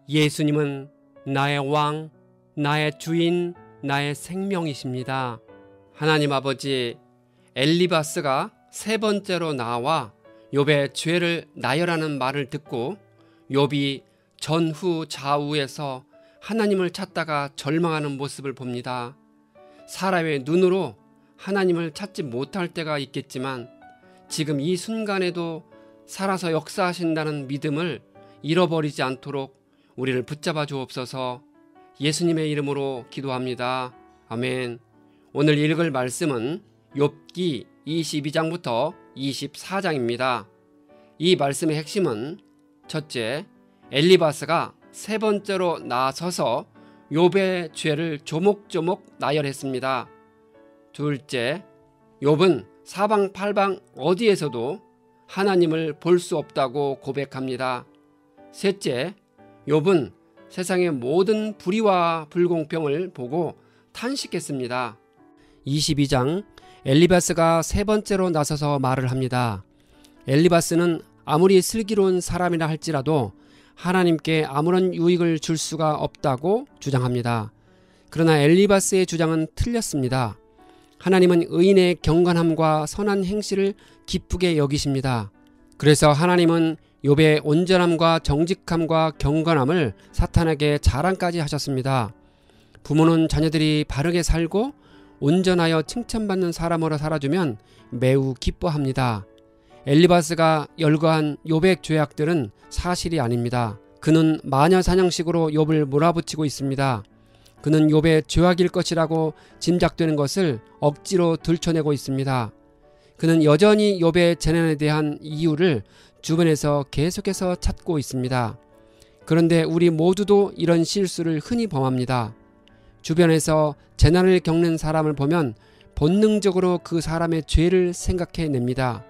예수님은 나의 왕, 나의 주인, 나의 생명이십니다. 하나님 아버지, 엘리바스가 세 번째로 나와 욥의 죄를 나열하는 말을 듣고 욥이 전후 좌우에서 하나님을 찾다가 절망하는 모습을 봅니다. 사람의 눈으로 하나님을 찾지 못할 때가 있겠지만 지금 이 순간에도 살아서 역사하신다는 믿음을 잃어버리지 않도록 우리를 붙잡아 주옵소서. 예수님의 이름으로 기도합니다. 아멘. 오늘 읽을 말씀은 욥기 22장부터 24장입니다. 이 말씀의 핵심은 첫째, 엘리바스가 세 번째로 나서서 욥의 죄를 조목조목 나열했습니다. 둘째, 욥은 사방팔방 어디에서도 하나님을 볼 수 없다고 고백합니다. 셋째, 욥은 세상의 모든 불의와 불공평을 보고 탄식했습니다. 22장, 엘리바스가 세 번째로 나서서 말을 합니다. 엘리바스는 아무리 슬기로운 사람이라 할지라도 하나님께 아무런 유익을 줄 수가 없다고 주장합니다. 그러나 엘리바스의 주장은 틀렸습니다. 하나님은 의인의 경건함과 선한 행실을 기쁘게 여기십니다. 그래서 하나님은 욥의 온전함과 정직함과 경건함을 사탄에게 자랑까지 하셨습니다. 부모는 자녀들이 바르게 살고 온전하여 칭찬받는 사람으로 살아주면 매우 기뻐합니다. 엘리바스가 열거한 욥의 죄악들은 사실이 아닙니다. 그는 마녀 사냥식으로 욥을 몰아붙이고 있습니다. 그는 욥의 죄악일 것이라고 짐작되는 것을 억지로 들춰내고 있습니다. 그는 여전히 욥의 재난에 대한 이유를 주변에서 계속해서 찾고 있습니다. 그런데 우리 모두도 이런 실수를 흔히 범합니다. 주변에서 재난을 겪는 사람을 보면 본능적으로 그 사람의 죄를 생각해냅니다.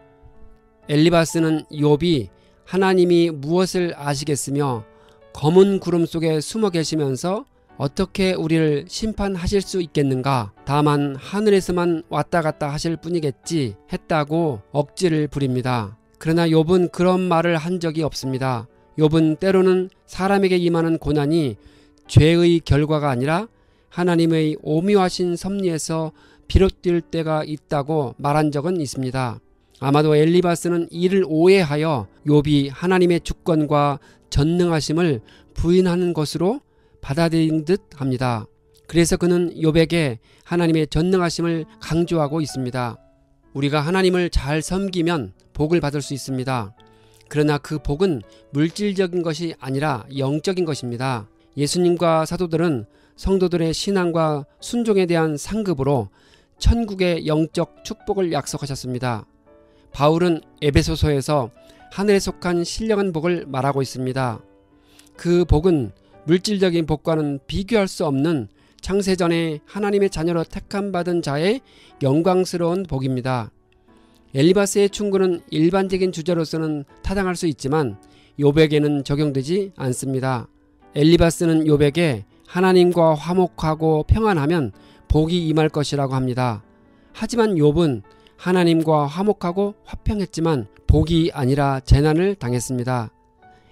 엘리바스는 욥이 하나님이 무엇을 아시겠으며 검은 구름 속에 숨어 계시면서 어떻게 우리를 심판하실 수 있겠는가? 다만 하늘에서만 왔다 갔다 하실 뿐이겠지 했다고 억지를 부립니다. 그러나 욥은 그런 말을 한 적이 없습니다. 욥은 때로는 사람에게 임하는 고난이 죄의 결과가 아니라 하나님의 오묘하신 섭리에서 비롯될 때가 있다고 말한 적은 있습니다. 아마도 엘리바스는 이를 오해하여 욥이 하나님의 주권과 전능하심을 부인하는 것으로 받아들인 듯 합니다. 그래서 그는 욥에게 하나님의 전능하심을 강조하고 있습니다. 우리가 하나님을 잘 섬기면 복을 받을 수 있습니다. 그러나 그 복은 물질적인 것이 아니라 영적인 것입니다. 예수님과 사도들은 성도들의 신앙과 순종에 대한 상급으로 천국의 영적 축복을 약속하셨습니다. 바울은 에베소서에서 하늘에 속한 신령한 복을 말하고 있습니다. 그 복은 물질적인 복과는 비교할 수 없는 창세전에 하나님의 자녀로 택함받은 자의 영광스러운 복입니다. 엘리바스의 충고는 일반적인 주제로서는 타당할 수 있지만 욥에게는 적용되지 않습니다. 엘리바스는 욥에게 하나님과 화목하고 평안하면 복이 임할 것이라고 합니다. 하지만 욥은 하나님과 화목하고 화평했지만 복이 아니라 재난을 당했습니다.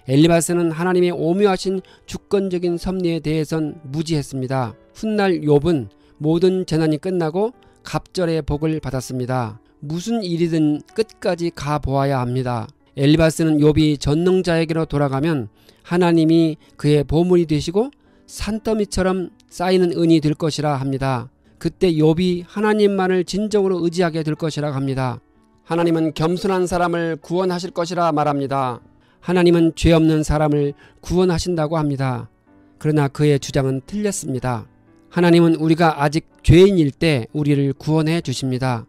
엘리바스는 하나님의 오묘하신 주권적인 섭리에 대해선 무지했습니다. 훗날 욥은 모든 재난이 끝나고 갑절의 복을 받았습니다. 무슨 일이든 끝까지 가보아야 합니다. 엘리바스는 욥이 전능자에게로 돌아가면 하나님이 그의 보물이 되시고 산더미처럼 쌓이는 은이 될 것이라 합니다. 그때 욥이 하나님만을 진정으로 의지하게 될 것이라 합니다. 하나님은 겸손한 사람을 구원하실 것이라 말합니다. 하나님은 죄 없는 사람을 구원하신다고 합니다. 그러나 그의 주장은 틀렸습니다. 하나님은 우리가 아직 죄인일 때 우리를 구원해 주십니다.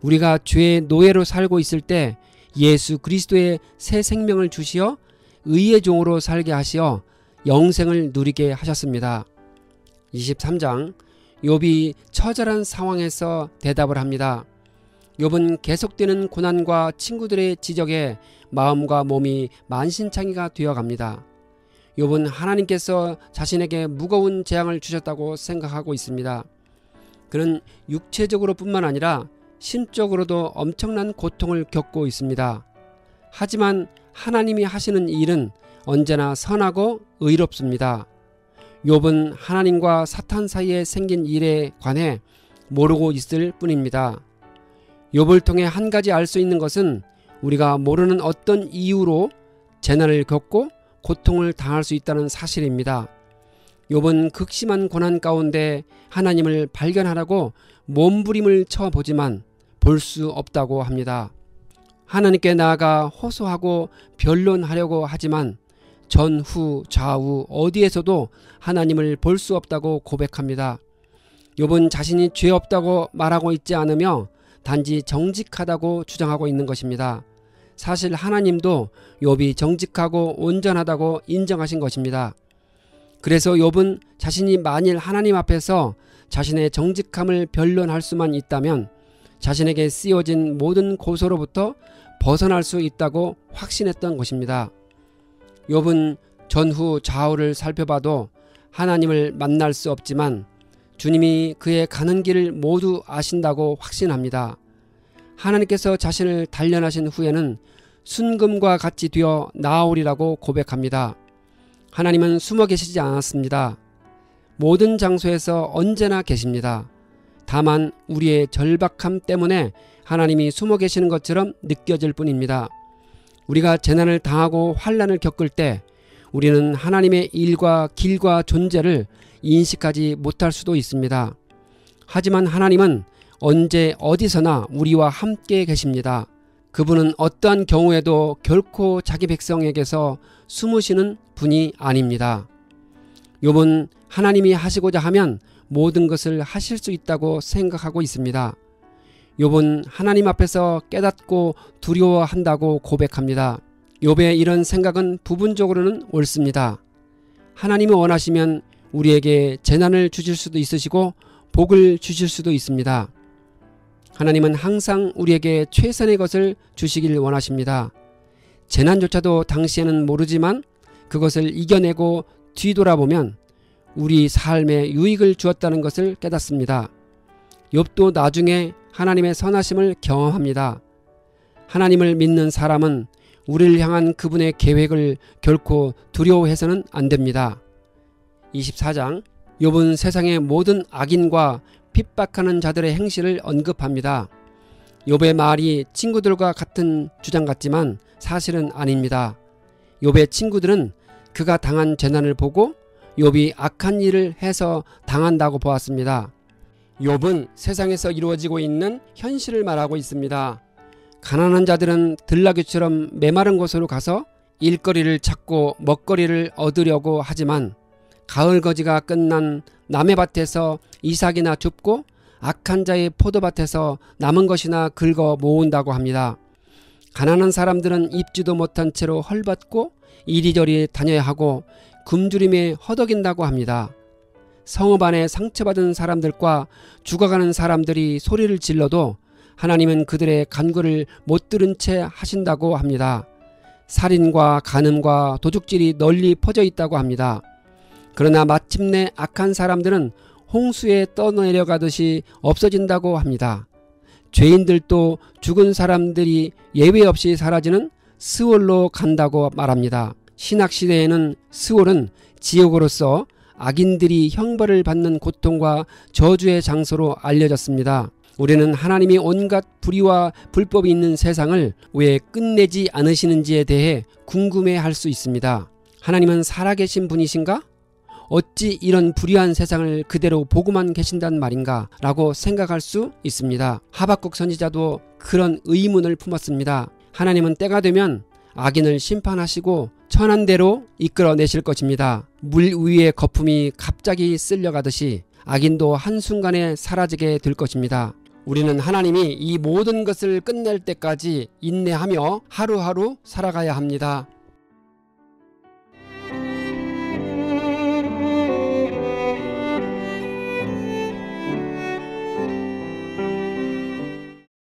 우리가 죄의 노예로 살고 있을 때 예수 그리스도의 새 생명을 주시어 의의 종으로 살게 하시어 영생을 누리게 하셨습니다. 23장, 욥이 처절한 상황에서 대답을 합니다. 욥은 계속되는 고난과 친구들의 지적에 마음과 몸이 만신창이가 되어갑니다. 욥은 하나님께서 자신에게 무거운 재앙을 주셨다고 생각하고 있습니다. 그는 육체적으로 뿐만 아니라 심적으로도 엄청난 고통을 겪고 있습니다. 하지만 하나님이 하시는 일은 언제나 선하고 의롭습니다. 욥은 하나님과 사탄 사이에 생긴 일에 관해 모르고 있을 뿐입니다. 욥을 통해 한 가지 알 수 있는 것은 우리가 모르는 어떤 이유로 재난을 겪고 고통을 당할 수 있다는 사실입니다. 욥은 극심한 고난 가운데 하나님을 발견하라고 몸부림을 쳐보지만 볼 수 없다고 합니다. 하나님께 나아가 호소하고 변론하려고 하지만 전후 좌우 어디에서도 하나님을 볼 수 없다고 고백합니다. 욥은 자신이 죄 없다고 말하고 있지 않으며 단지 정직하다고 주장하고 있는 것입니다. 사실 하나님도 욥이 정직하고 온전하다고 인정하신 것입니다. 그래서 욥은 자신이 만일 하나님 앞에서 자신의 정직함을 변론할 수만 있다면 자신에게 씌워진 모든 고소로부터 벗어날 수 있다고 확신했던 것입니다. 욥은 전후 좌우를 살펴봐도 하나님을 만날 수 없지만 주님이 그의 가는 길을 모두 아신다고 확신합니다. 하나님께서 자신을 단련하신 후에는 순금과 같이 되어 나아오리라고 고백합니다. 하나님은 숨어 계시지 않았습니다. 모든 장소에서 언제나 계십니다. 다만 우리의 절박함 때문에 하나님이 숨어 계시는 것처럼 느껴질 뿐입니다. 우리가 재난을 당하고 환난을 겪을 때 우리는 하나님의 일과 길과 존재를 인식하지 못할 수도 있습니다. 하지만 하나님은 언제 어디서나 우리와 함께 계십니다. 그분은 어떠한 경우에도 결코 자기 백성에게서 숨으시는 분이 아닙니다. 욥은 하나님이 하시고자 하면 모든 것을 하실 수 있다고 생각하고 있습니다. 욥은 하나님 앞에서 깨닫고 두려워한다고 고백합니다. 욥의 이런 생각은 부분적으로는 옳습니다. 하나님이 원하시면 우리에게 재난을 주실 수도 있으시고 복을 주실 수도 있습니다. 하나님은 항상 우리에게 최선의 것을 주시길 원하십니다. 재난조차도 당시에는 모르지만 그것을 이겨내고 뒤돌아보면 우리 삶에 유익을 주었다는 것을 깨닫습니다. 욥도 나중에 하나님의 선하심을 경험합니다. 하나님을 믿는 사람은 우리를 향한 그분의 계획을 결코 두려워해서는 안 됩니다. 24장 욥은 세상의 모든 악인과 핍박하는 자들의 행실을 언급합니다. 욥의 말이 친구들과 같은 주장 같지만 사실은 아닙니다. 욥의 친구들은 그가 당한 재난을 보고 욥이 악한 일을 해서 당한다고 보았습니다. 욥은 세상에서 이루어지고 있는 현실을 말하고 있습니다. 가난한 자들은 들나귀처럼 메마른 곳으로 가서 일거리를 찾고 먹거리를 얻으려고 하지만 가을 거지가 끝난 남의 밭에서 이삭이나 줍고 악한 자의 포도밭에서 남은 것이나 긁어 모은다고 합니다. 가난한 사람들은 입지도 못한 채로 헐벗고 이리저리 다녀야 하고 굶주림에 허덕인다고 합니다. 성읍 안에 상처받은 사람들과 죽어가는 사람들이 소리를 질러도 하나님은 그들의 간구를 못 들은 채 하신다고 합니다. 살인과 간음과 도둑질이 널리 퍼져 있다고 합니다. 그러나 마침내 악한 사람들은 홍수에 떠내려가듯이 없어진다고 합니다. 죄인들도 죽은 사람들이 예외 없이 사라지는 스월로 간다고 말합니다. 신학시대에는 스월은 지옥으로서 악인들이 형벌을 받는 고통과 저주의 장소로 알려졌습니다. 우리는 하나님이 온갖 불의와 불법이 있는 세상을 왜 끝내지 않으시는지에 대해 궁금해할 수 있습니다. 하나님은 살아계신 분이신가? 어찌 이런 불의한 세상을 그대로 보고만 계신단 말인가? 라고 생각할 수 있습니다. 하박국 선지자도 그런 의문을 품었습니다. 하나님은 때가 되면 악인을 심판하시고 천한 대로 이끌어내실 것입니다. 물 위의 거품이 갑자기 쓸려가듯이 악인도 한순간에 사라지게 될 것입니다. 우리는 하나님이 이 모든 것을 끝낼 때까지 인내하며 하루하루 살아가야 합니다.